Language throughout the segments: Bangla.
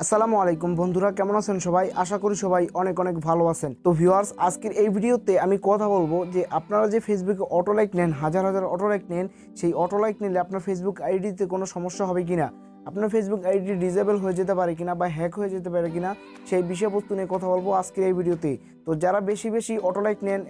আসসালামু আলাইকুম বন্ধুরা, কেমন আছেন সবাই? আশা করি সবাই অনেক অনেক ভালো আছেন। তো ভিউয়ার্স, আজকের এই ভিডিওতে আমি কথা বলবো যে আপনারা যে ফেসবুকে অটো লাইক নেন, হাজার হাজার অটো লাইক নেন, সেই অটো লাইক নিলে আপনার ফেসবুক আইডিতে কোনো সমস্যা হবে কিনা, আপনার ফেসবুক আইডি ডিসেবল হয়ে যেতে পারে কিনা বা হ্যাক হয়ে যেতে পারে কিনা, সেই বিষয়বস্তু নিয়ে কথা বলবো আজকের এই ভিডিওতে। তো যারা বেশি বেশি অটো লাইক নেন,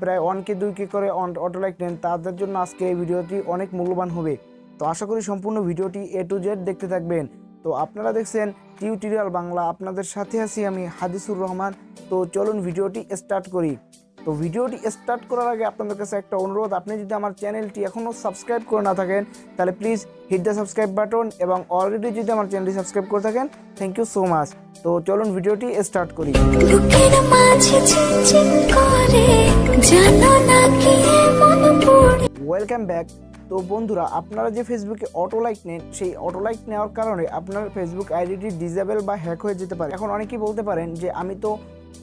প্রায় 1K 2K করে অটো লাইক নেন, তাদের জন্য আজকে এই ভিডিওটি অনেক মূল্যবান হবে। তো আশা করি সম্পূর্ণ ভিডিওটি A to Z দেখতে থাকবেন। তো আপনারা দেখছেন টিউটোরিয়াল বাংলা, আপনাদের সাথে আছি আমি হাদিসুর রহমান। তো চলুন ভিডিওটি স্টার্ট করি। তো ভিডিওটি স্টার্ট করার আগে আপনাদের কাছে একটা অনুরোধ, আপনি যদি আমার চ্যানেলটি এখনও সাবস্ক্রাইব করে না থাকেন তাহলে please hit the subscribe button, এবং অলরেডি যদি আমার চ্যানেলটি সাবস্ক্রাইব করে থাকেন থ্যাংক ইউ সো মাচ। তো চলুন ভিডিওটি স্টার্ট করি। Welcome back. তো বন্ধুরা, আপনারা যে ফেসবুকে অটো লাইক নেন, সেই অটো লাইক নেওয়ার কারণে আপনার ফেসবুক আইডিটি ডিসেবল বা হ্যাক হয়ে যেতে পারে। এখন অনেকেই বলতে পারেন যে আমি তো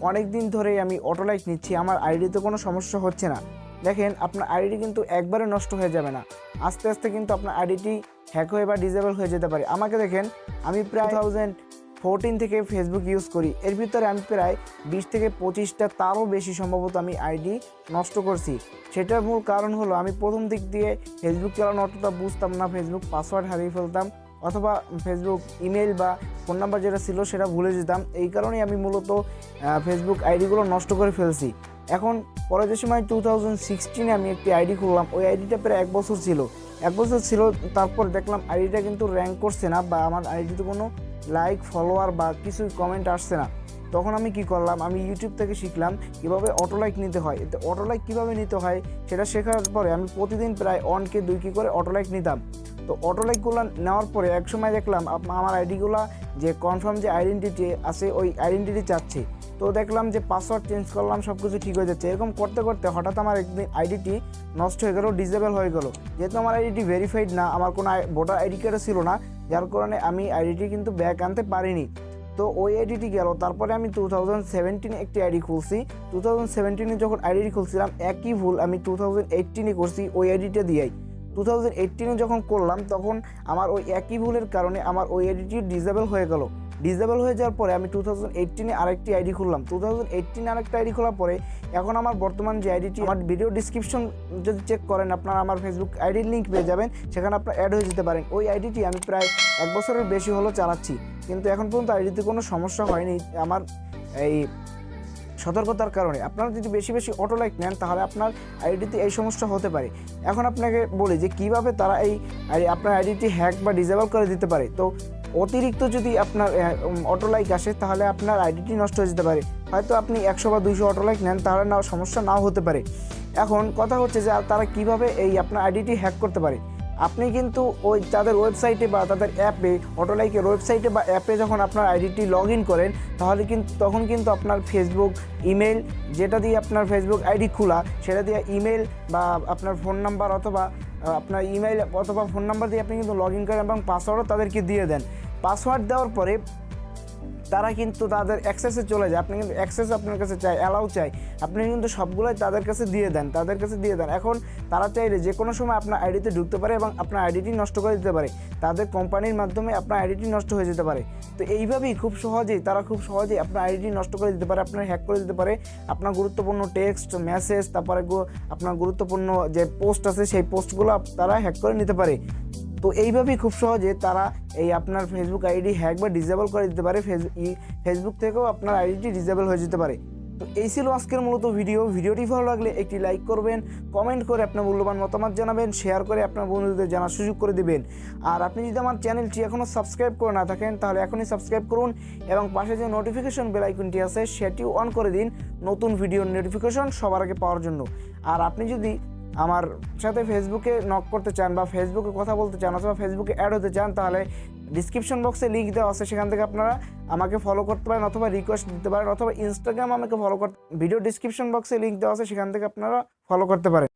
অনেক দিন ধরেই আমি অটো লাইক নিচ্ছি, আমার আইডিতে কোনো সমস্যা হচ্ছে না। দেখেন, আপনার আইডি কিন্তু একবারে নষ্ট হয়ে যাবে না, আস্তে আস্তে কিন্তু আপনার আইডিটি হ্যাক হয়ে বা ডিসেবল হয়ে যেতে পারে। আমাকে দেখেন, আমি প্রায় 2014 থেকে ফেসবুক ইউজ করি, এর ভিতরে আমি প্রায় 20 থেকে 25টা, তারও বেশি সম্ভবত আমি আইডি নষ্ট করছি। সেটার মূল কারণ হলো আমি প্রথম দিক দিয়ে ফেসবুক চালানো অতটা বুঝতাম না, ফেসবুক পাসওয়ার্ড হারিয়ে ফেলতাম, অথবা ফেসবুক ইমেল বা ফোন নাম্বার যেটা ছিল সেটা ভুলে যেতাম। এই কারণেই আমি মূলত ফেসবুক আইডিগুলো নষ্ট করে ফেলছি। এখন পরে যে সময় 2016-এ আমি একটি আইডি খুললাম, ওই আইডিটা প্রায় 1 বছর ছিল। তারপর দেখলাম আইডিটা কিন্তু র্যাঙ্ক করছে না, বা আমার আইডিতে কোনো লাইক, ফলোয়ার বা কিছু কমেন্ট আসছে না। তখন আমি কি করলাম, আমি ইউটিউব থেকে শিখলাম কীভাবে অটো লাইক নিতে হয়। এতে অটো লাইক কীভাবে নিতে হয় সেটা শেখার পরে আমি প্রতিদিন প্রায় 1K 2K করে অটো লাইক নিতাম। তো অটো লাইকগুলো নেওয়ার পরে এক সময় দেখলাম আমার আইডিগুলো যে কনফার্ম যে আইডেন্টিটি আছে, ওই আইডেন্টিটি চাচ্ছে। তো দেখলাম যে পাসওয়ার্ড চেঞ্জ করলাম, সব কিছু ঠিক হয়ে যাচ্ছে। এরকম করতে করতে হঠাৎ আমার একদিন আইডিটি নষ্ট হয়ে গেল, ডিসেবল হয়ে গেল। যেহেতু আমার আইডিটি ভেরিফাইড না, আমার কোনো ভোটার আইডি কার্ডও ছিল না, যার কারণে আমি আইডিটি কিন্তু ব্যাক আনতে পারিনি। তো ওই আইডিটি গেল। তারপরে আমি 2017-এ একটি আইডি খুলছি। 2017-এ যখন আইডিটি খুলছিলাম, একই ভুল আমি 2018-এ করছি ওই আইডিটা দিয়েই। 2018-এ যখন করলাম, তখন আমার ওই একই ভুলের কারণে আমার ওই আইডিটি ডিসেবল হয়ে গেল। ডিসেবল হয়ে যাওয়ার পরে আমি 2018-এ আরেকটি আইডি খুললাম। 2018-এ আরেকটা আইডি খোলার পরে এখন আমার বর্তমান যে আইডিটি, আমার ভিডিও ডিসক্রিপশন যদি চেক করেন আপনারা আমার ফেসবুক আইডির লিঙ্ক পেয়ে যাবেন, সেখানে আপনারা অ্যাড হয়ে যেতে পারেন। ওই আইডিটি আমি প্রায় 1 বছরের বেশি হলো চালাচ্ছি, কিন্তু এখন পর্যন্ত আইডিতে কোনো সমস্যা হয়নি আমার এই সতর্কতার কারণে। আপনারা যদি বেশি বেশি অটো লাইক নেন তাহলে আপনার আইডিতে এই সমস্যা হতে পারে। এখন আপনাকে বলি যে কিভাবে তারা আপনার আইডিটি হ্যাক বা ডিসেবল করে দিতে পারে। তো অতিরিক্ত যদি আপনার অটো লাইক আসে তাহলে আপনার আইডিটি নষ্ট হয়ে যেতে পারে। হয়তো আপনি 100 বা 200 অটো লাইক নেন, তাহলে সমস্যা নাও হতে পারে। এখন কথা হচ্ছে যে তারা কিভাবে আপনার আইডিটি হ্যাক করতে পারে। আপনি কিন্তু ওই তাদের ওয়েবসাইটে বা তাদের অ্যাপে, অটোলাইকের ওয়েবসাইটে বা অ্যাপে যখন আপনার আইডিটি লগ ইন করেন, তখন কিন্তু আপনার ফেসবুক ইমেল, যেটা দিয়ে আপনার ফেসবুক আইডি খোলা, সেটা দিয়ে ইমেল বা আপনার ফোন নাম্বার অথবা আপনার ইমেল অথবা ফোন নাম্বার দিয়ে আপনি কিন্তু লগ ইন করেন এবং পাসওয়ার্ডও তাদেরকে দিয়ে দেন। পাসওয়ার্ড দেওয়ার পরে তারা কিন্তু তাদের অ্যাক্সেসে চলে যায়। আপনি কিন্তু অ্যাক্সেস আপনার কাছে চাই, অ্যালাউ চাই, আপনি কিন্তু সবগুলোই তাদের কাছে দিয়ে দেন। এখন তারা চাইলে যে কোনো সময় আপনার আইডিতে ঢুকতে পারে এবং আপনার আইডিটি নষ্ট করে দিতে পারে। তাদের কোম্পানির মাধ্যমে আপনার আইডিটি নষ্ট হয়ে যেতে পারে। তো এইভাবেই তারা খুব সহজেই আপনার আইডিটি নষ্ট করে দিতে পারে, আপনার হ্যাক করে দিতে পারে। আপনার গুরুত্বপূর্ণ টেক্সট, মেসেজ, তারপরে আপনার গুরুত্বপূর্ণ যে পোস্ট আছে, সেই পোস্টগুলো তারা হ্যাক করে নিতে পারে। তো এইভাবেই খুব সহজে তারা আপনার ফেসবুক আইডি হ্যাক বা ডিসেবল করে দিতে পারে। ফেসবুক থেকেও আপনার আইডিটি ডিসেবল হয়ে যেতে পারে। তো এই ছিল আজকের মূলত ভিডিওটি ভালো লাগলে একটি লাইক করবেন, কমেন্ট করে আপনার মূল্যবান মতামত জানাবেন, শেয়ার করে আপনার বন্ধুদের জানার সুযোগ করে দিবেন। আর আপনি যদি আমার চ্যানেলটি এখনও সাবস্ক্রাইব করে না থাকেন তাহলে এখনই সাবস্ক্রাইব করুন, এবং পাশে যে নোটিফিকেশন বেল আইকনটি আছে সেটিও অন করে দিন, নতুন ভিডিওর নোটিফিকেশন সবার আগে পাওয়ার জন্য। আর আপনি যদি আমার সাথে ফেসবুকে নক করতে চান বা ফেসবুকে কথা বলতে চান অথবা ফেসবুকে অ্যাড হতে চান, তাহলে ডিসক্রিপশন বক্সে লিঙ্ক দেওয়া আছে, সেখান থেকে আপনারা আমাকে ফলো করতে পারেন অথবা রিকোয়েস্ট দিতে পারেন, অথবা ইনস্টাগ্রাম আমাকে ফলো করতে, ভিডিও ডিসক্রিপশন বক্সে লিঙ্ক দেওয়া আছে, সেখান থেকে আপনারা ফলো করতে পারেন।